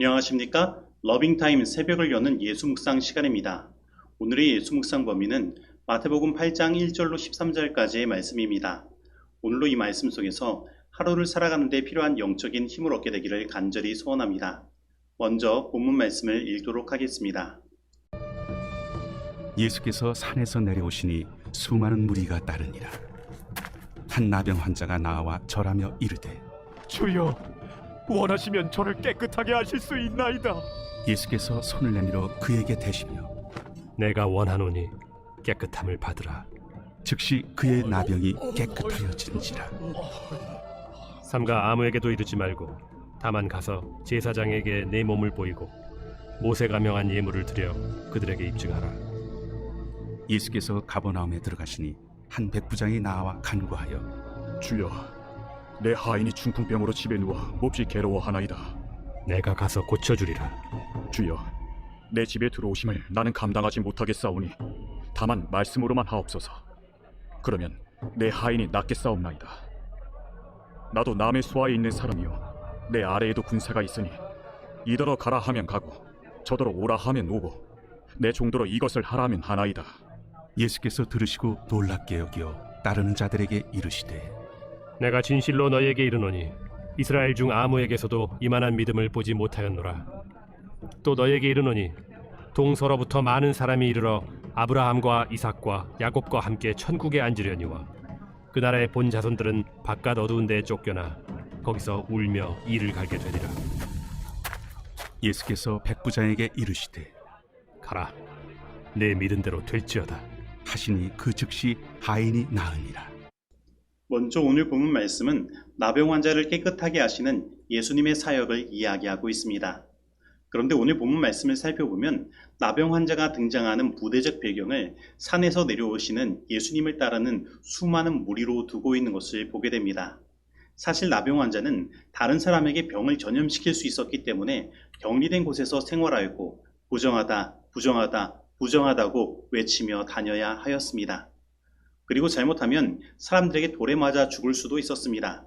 안녕하십니까? 러빙타임 새벽을 여는 예수 묵상 시간입니다. 오늘의 예수 묵상 범위는 마태복음 8장 1절로 13절까지의 말씀입니다. 오늘도 이 말씀 속에서 하루를 살아가는 데 필요한 영적인 힘을 얻게 되기를 간절히 소원합니다. 먼저 본문 말씀을 읽도록 하겠습니다. 예수께서 산에서 내려오시니 수많은 무리가 따르니라. 한 나병 환자가 나와 절하며 이르되, 주여, 원하시면 저를 깨끗하게 하실 수 있나이다. 예수께서 손을 내밀어 그에게 대시며 내가 원하노니 깨끗함을 받으라. 즉시 그의 나병이 깨끗하여진지라. 삼가 아무에게도 이르지 말고 다만 가서 제사장에게 내 몸을 보이고 모세가 명한 예물을 드려 그들에게 입증하라. 예수께서 가버나움에 들어가시니 한 백부장이 나와 간구하여, 주여, 내 하인이 중풍병으로 집에 누워 몹시 괴로워하나이다. 내가 가서 고쳐주리라. 주여, 내 집에 들어오심을 나는 감당하지 못하겠사오니 다만 말씀으로만 하옵소서. 그러면 내 하인이 낫겠사옵나이다. 나도 남의 수하에 있는 사람이요, 내 아래에도 군사가 있으니 이더러 가라 하면 가고 저더러 오라 하면 오고 내 종더러 이것을 하라 하면 하나이다. 예수께서 들으시고 놀랍게 여겨 따르는 자들에게 이르시되, 내가 진실로 너희에게 이르노니 이스라엘 중 아무에게서도 이만한 믿음을 보지 못하였노라. 또 너희에게 이르노니 동서로부터 많은 사람이 이르러 아브라함과 이삭과 야곱과 함께 천국에 앉으려니와 그 나라의 본 자손들은 바깥 어두운 데에 쫓겨나 거기서 울며 이를 갈게 되리라. 예수께서 백부장에게 이르시되, 가라, 내 믿음대로 될지어다 하시니 그 즉시 하인이 나으니라. 먼저 오늘 본문 말씀은 나병 환자를 깨끗하게 하시는 예수님의 사역을 이야기하고 있습니다. 그런데 오늘 본문 말씀을 살펴보면 나병 환자가 등장하는 부대적 배경을 산에서 내려오시는 예수님을 따르는 수많은 무리로 두고 있는 것을 보게 됩니다. 사실 나병 환자는 다른 사람에게 병을 전염시킬 수 있었기 때문에 격리된 곳에서 생활하였고 부정하다, 부정하다, 부정하다고 외치며 다녀야 하였습니다. 그리고 잘못하면 사람들에게 돌에 맞아 죽을 수도 있었습니다.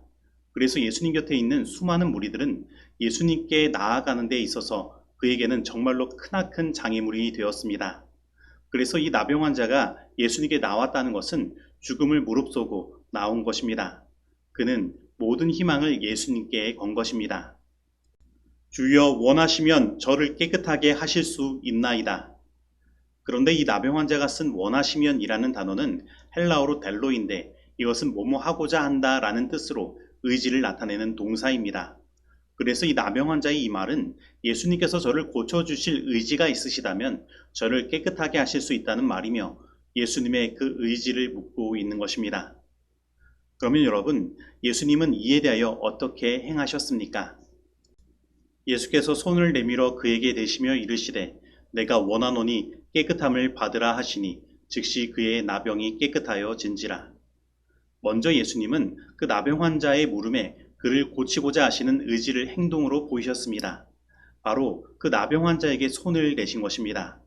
그래서 예수님 곁에 있는 수많은 무리들은 예수님께 나아가는 데 있어서 그에게는 정말로 크나큰 장애물이 되었습니다. 그래서 이 나병 환자가 예수님께 나왔다는 것은 죽음을 무릅쓰고 나온 것입니다. 그는 모든 희망을 예수님께 건 것입니다. 주여, 원하시면 저를 깨끗하게 하실 수 있나이다. 그런데 이 나병 환자가 쓴 원하시면이라는 단어는 헬라어로 델로인데 이것은 뭐뭐 하고자 한다 라는 뜻으로 의지를 나타내는 동사입니다. 그래서 이 나병 환자의 이 말은 예수님께서 저를 고쳐주실 의지가 있으시다면 저를 깨끗하게 하실 수 있다는 말이며 예수님의 그 의지를 묻고 있는 것입니다. 그러면 여러분, 예수님은 이에 대하여 어떻게 행하셨습니까? 예수께서 손을 내밀어 그에게 대시며 이르시되, 내가 원하노니 깨끗함을 받으라 하시니 즉시 그의 나병이 깨끗하여 진지라. 먼저 예수님은 그 나병 환자의 물음에 그를 고치고자 하시는 의지를 행동으로 보이셨습니다. 바로 그 나병 환자에게 손을 내신 것입니다.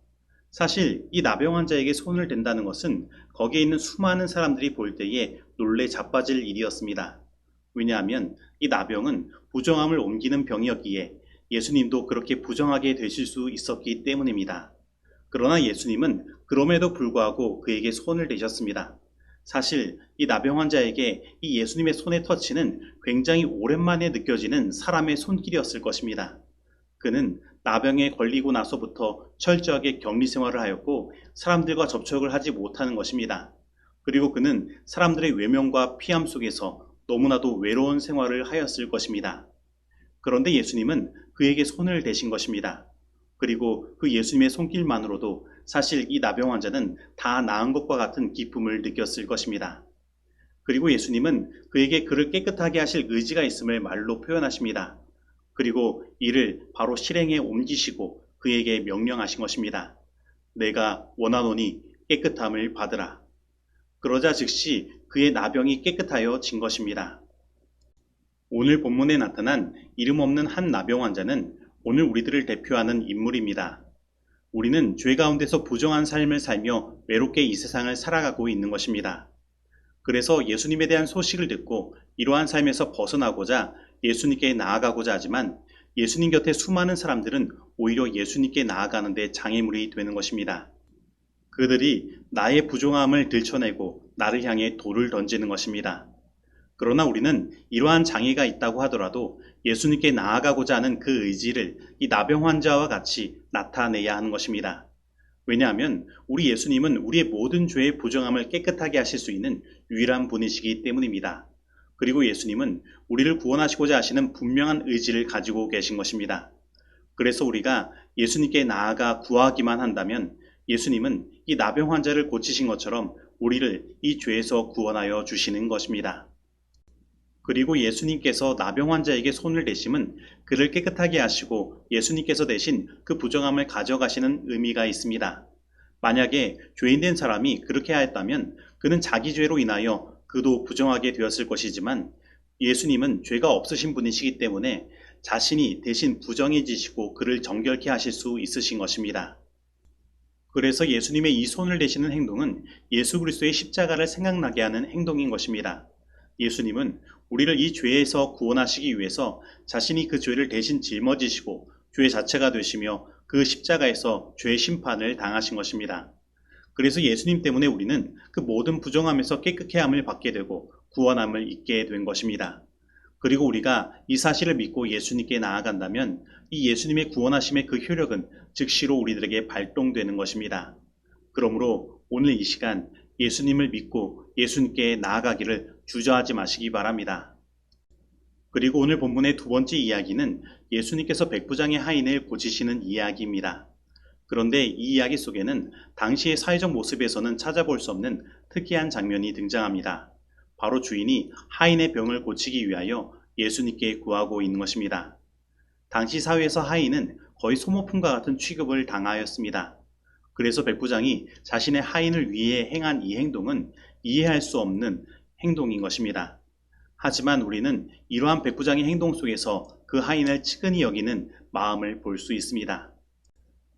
사실 이 나병 환자에게 손을 댄다는 것은 거기에 있는 수많은 사람들이 볼 때에 놀래 자빠질 일이었습니다. 왜냐하면 이 나병은 부정함을 옮기는 병이었기에 예수님도 그렇게 부정하게 되실 수 있었기 때문입니다. 그러나 예수님은 그럼에도 불구하고 그에게 손을 대셨습니다. 사실 이 나병 환자에게 이 예수님의 손의 터치는 굉장히 오랜만에 느껴지는 사람의 손길이었을 것입니다. 그는 나병에 걸리고 나서부터 철저하게 격리 생활을 하였고 사람들과 접촉을 하지 못하는 것입니다. 그리고 그는 사람들의 외면과 피함 속에서 너무나도 외로운 생활을 하였을 것입니다. 그런데 예수님은 그에게 손을 대신 것입니다. 그리고 그 예수님의 손길만으로도 사실 이 나병 환자는 다 나은 것과 같은 기쁨을 느꼈을 것입니다. 그리고 예수님은 그에게 그를 깨끗하게 하실 의지가 있음을 말로 표현하십니다. 그리고 이를 바로 실행에 옮기시고 그에게 명령하신 것입니다. 내가 원하노니 깨끗함을 받으라. 그러자 즉시 그의 나병이 깨끗하여 진 것입니다. 오늘 본문에 나타난 이름 없는 한 나병 환자는 오늘 우리들을 대표하는 인물입니다. 우리는 죄 가운데서 부정한 삶을 살며 외롭게 이 세상을 살아가고 있는 것입니다. 그래서 예수님에 대한 소식을 듣고 이러한 삶에서 벗어나고자 예수님께 나아가고자 하지만 예수님 곁에 수많은 사람들은 오히려 예수님께 나아가는데 장애물이 되는 것입니다. 그들이 나의 부정함을 들춰내고 나를 향해 돌을 던지는 것입니다. 그러나 우리는 이러한 장애가 있다고 하더라도 예수님께 나아가고자 하는 그 의지를 이 나병 환자와 같이 나타내야 하는 것입니다. 왜냐하면 우리 예수님은 우리의 모든 죄의 부정함을 깨끗하게 하실 수 있는 유일한 분이시기 때문입니다. 그리고 예수님은 우리를 구원하시고자 하시는 분명한 의지를 가지고 계신 것입니다. 그래서 우리가 예수님께 나아가 구하기만 한다면 예수님은 이 나병 환자를 고치신 것처럼 우리를 이 죄에서 구원하여 주시는 것입니다. 그리고 예수님께서 나병 환자에게 손을 대심은 그를 깨끗하게 하시고 예수님께서 대신 그 부정함을 가져가시는 의미가 있습니다. 만약에 죄인된 사람이 그렇게 하였다면 그는 자기 죄로 인하여 그도 부정하게 되었을 것이지만 예수님은 죄가 없으신 분이시기 때문에 자신이 대신 부정해지시고 그를 정결케 하실 수 있으신 것입니다. 그래서 예수님의 이 손을 대시는 행동은 예수 그리스도의 십자가를 생각나게 하는 행동인 것입니다. 예수님은 우리를 이 죄에서 구원하시기 위해서 자신이 그 죄를 대신 짊어지시고 죄 자체가 되시며 그 십자가에서 죄의 심판을 당하신 것입니다. 그래서 예수님 때문에 우리는 그 모든 부정함에서 깨끗해 함을 받게 되고 구원함을 잊게 된 것입니다. 그리고 우리가 이 사실을 믿고 예수님께 나아간다면 이 예수님의 구원하심의 그 효력은 즉시로 우리들에게 발동되는 것입니다. 그러므로 오늘 이 시간 예수님을 믿고 예수님께 나아가기를 주저하지 마시기 바랍니다. 그리고 오늘 본문의 두 번째 이야기는 예수님께서 백부장의 하인을 고치시는 이야기입니다. 그런데 이 이야기 속에는 당시의 사회적 모습에서는 찾아볼 수 없는 특이한 장면이 등장합니다. 바로 주인이 하인의 병을 고치기 위하여 예수님께 구하고 있는 것입니다. 당시 사회에서 하인은 거의 소모품과 같은 취급을 당하였습니다. 그래서 백부장이 자신의 하인을 위해 행한 이 행동은 이해할 수 없는 행동인 것입니다. 하지만 우리는 이러한 백부장의 행동 속에서 그 하인을 측은히 여기는 마음을 볼 수 있습니다.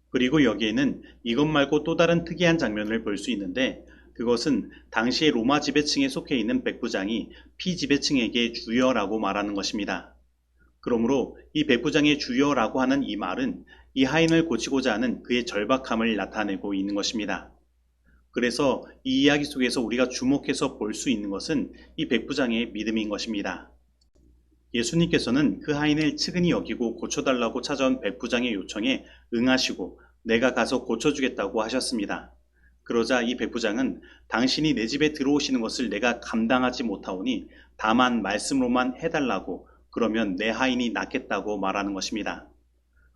그리고 여기에는 이것 말고 또 다른 특이한 장면을 볼 수 있는데 그것은 당시의 로마 지배층에 속해 있는 백부장이 피지배층에게 주여라고 말하는 것입니다. 그러므로 이 백부장의 주여라고 하는 이 말은 이 하인을 고치고자 하는 그의 절박함을 나타내고 있는 것입니다. 그래서 이 이야기 속에서 우리가 주목해서 볼 수 있는 것은 이 백부장의 믿음인 것입니다. 예수님께서는 그 하인을 측은히 여기고 고쳐달라고 찾아온 백부장의 요청에 응하시고 내가 가서 고쳐주겠다고 하셨습니다. 그러자 이 백부장은 당신이 내 집에 들어오시는 것을 내가 감당하지 못하오니 다만 말씀으로만 해달라고 그러면 내 하인이 낫겠다고 말하는 것입니다.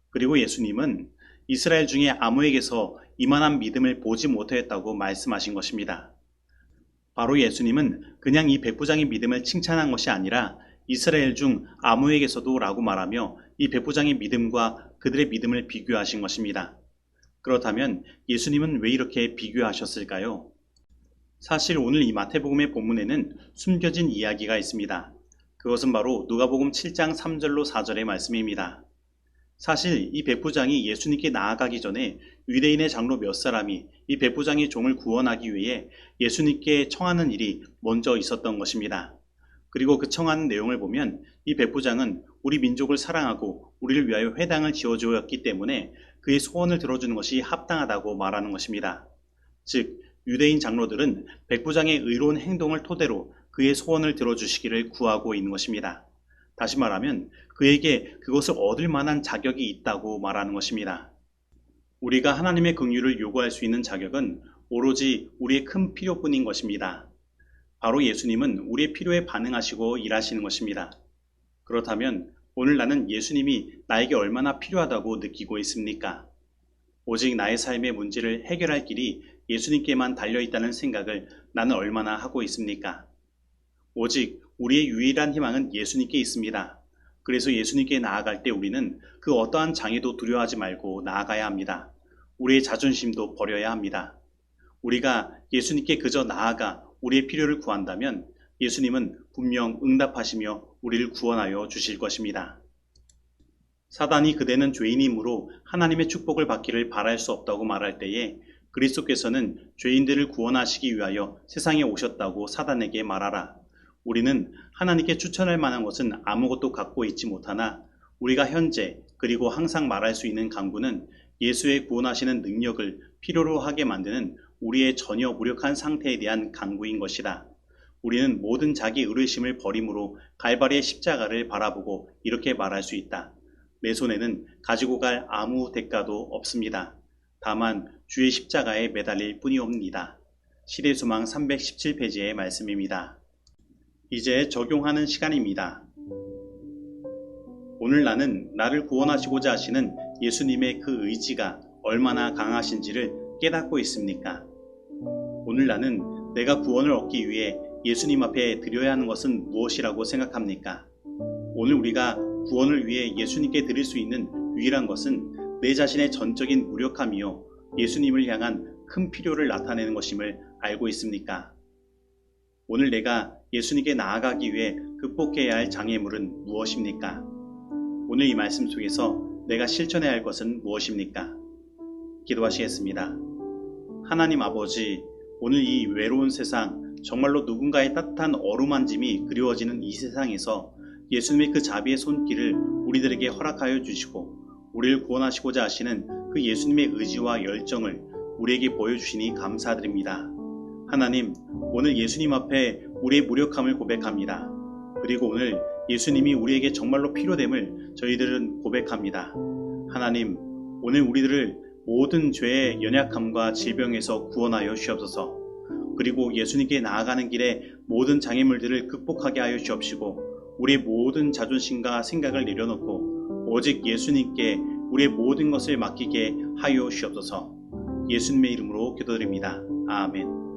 그리고 예수님은 이스라엘 중에 아무에게서 이만한 믿음을 보지 못하였다고 말씀하신 것입니다. 바로 예수님은 그냥 이 백부장의 믿음을 칭찬한 것이 아니라 이스라엘 중 아무에게서도 라고 말하며 이 백부장의 믿음과 그들의 믿음을 비교하신 것입니다. 그렇다면 예수님은 왜 이렇게 비교하셨을까요? 사실 오늘 이 마태복음의 본문에는 숨겨진 이야기가 있습니다. 그것은 바로 누가복음 7장 3절로 4절의 말씀입니다. 사실 이 백부장이 예수님께 나아가기 전에 유대인의 장로 몇 사람이 이 백부장의 종을 구원하기 위해 예수님께 청하는 일이 먼저 있었던 것입니다. 그리고 그 청하는 내용을 보면 이 백부장은 우리 민족을 사랑하고 우리를 위하여 회당을 지어주었기 때문에 그의 소원을 들어주는 것이 합당하다고 말하는 것입니다. 즉 유대인 장로들은 백부장의 의로운 행동을 토대로 그의 소원을 들어주시기를 구하고 있는 것입니다. 다시 말하면 그에게 그것을 얻을 만한 자격이 있다고 말하는 것입니다. 우리가 하나님의 긍휼을 요구할 수 있는 자격은 오로지 우리의 큰 필요뿐인 것입니다. 바로 예수님은 우리의 필요에 반응하시고 일하시는 것입니다. 그렇다면 오늘 나는 예수님이 나에게 얼마나 필요하다고 느끼고 있습니까? 오직 나의 삶의 문제를 해결할 길이 예수님께만 달려있다는 생각을 나는 얼마나 하고 있습니까? 오직 우리의 유일한 희망은 예수님께 있습니다. 그래서 예수님께 나아갈 때 우리는 그 어떠한 장애도 두려워하지 말고 나아가야 합니다. 우리의 자존심도 버려야 합니다. 우리가 예수님께 그저 나아가 우리의 필요를 구한다면 예수님은 분명 응답하시며 우리를 구원하여 주실 것입니다. 사단이 그대는 죄인이므로 하나님의 축복을 받기를 바랄 수 없다고 말할 때에 그리스도께서는 죄인들을 구원하시기 위하여 세상에 오셨다고 사단에게 말하라. 우리는 하나님께 추천할 만한 것은 아무것도 갖고 있지 못하나 우리가 현재 그리고 항상 말할 수 있는 간구는 예수의 구원하시는 능력을 필요로 하게 만드는 우리의 전혀 무력한 상태에 대한 간구인 것이다. 우리는 모든 자기 의뢰심을 버림으로 갈바리의 십자가를 바라보고 이렇게 말할 수 있다. 내 손에는 가지고 갈 아무 대가도 없습니다. 다만 주의 십자가에 매달릴 뿐이옵니다. 시대수망 317페이지의 말씀입니다. 이제 적용하는 시간입니다. 오늘 나는 나를 구원하시고자 하시는 예수님의 그 의지가 얼마나 강하신지를 깨닫고 있습니까? 오늘 나는 내가 구원을 얻기 위해 예수님 앞에 드려야 하는 것은 무엇이라고 생각합니까? 오늘 우리가 구원을 위해 예수님께 드릴 수 있는 유일한 것은 내 자신의 전적인 무력함이요 예수님을 향한 큰 필요를 나타내는 것임을 알고 있습니까? 오늘 내가 예수님께 나아가기 위해 극복해야 할 장애물은 무엇입니까? 오늘 이 말씀 속에서 내가 실천해야 할 것은 무엇입니까? 기도하시겠습니다. 하나님 아버지, 오늘 이 외로운 세상, 정말로 누군가의 따뜻한 어루만짐이 그리워지는 이 세상에서 예수님의 그 자비의 손길을 우리들에게 허락하여 주시고 우리를 구원하시고자 하시는 그 예수님의 의지와 열정을 우리에게 보여주시니 감사드립니다. 하나님, 오늘 예수님 앞에 우리의 무력함을 고백합니다. 그리고 오늘 예수님이 우리에게 정말로 필요됨을 저희들은 고백합니다. 하나님, 오늘 우리들을 모든 죄의 연약함과 질병에서 구원하여 주옵소서. 그리고 예수님께 나아가는 길에 모든 장애물들을 극복하게 하여 주옵시고 우리의 모든 자존심과 생각을 내려놓고 오직 예수님께 우리의 모든 것을 맡기게 하여 주옵소서. 예수님의 이름으로 기도드립니다. 아멘.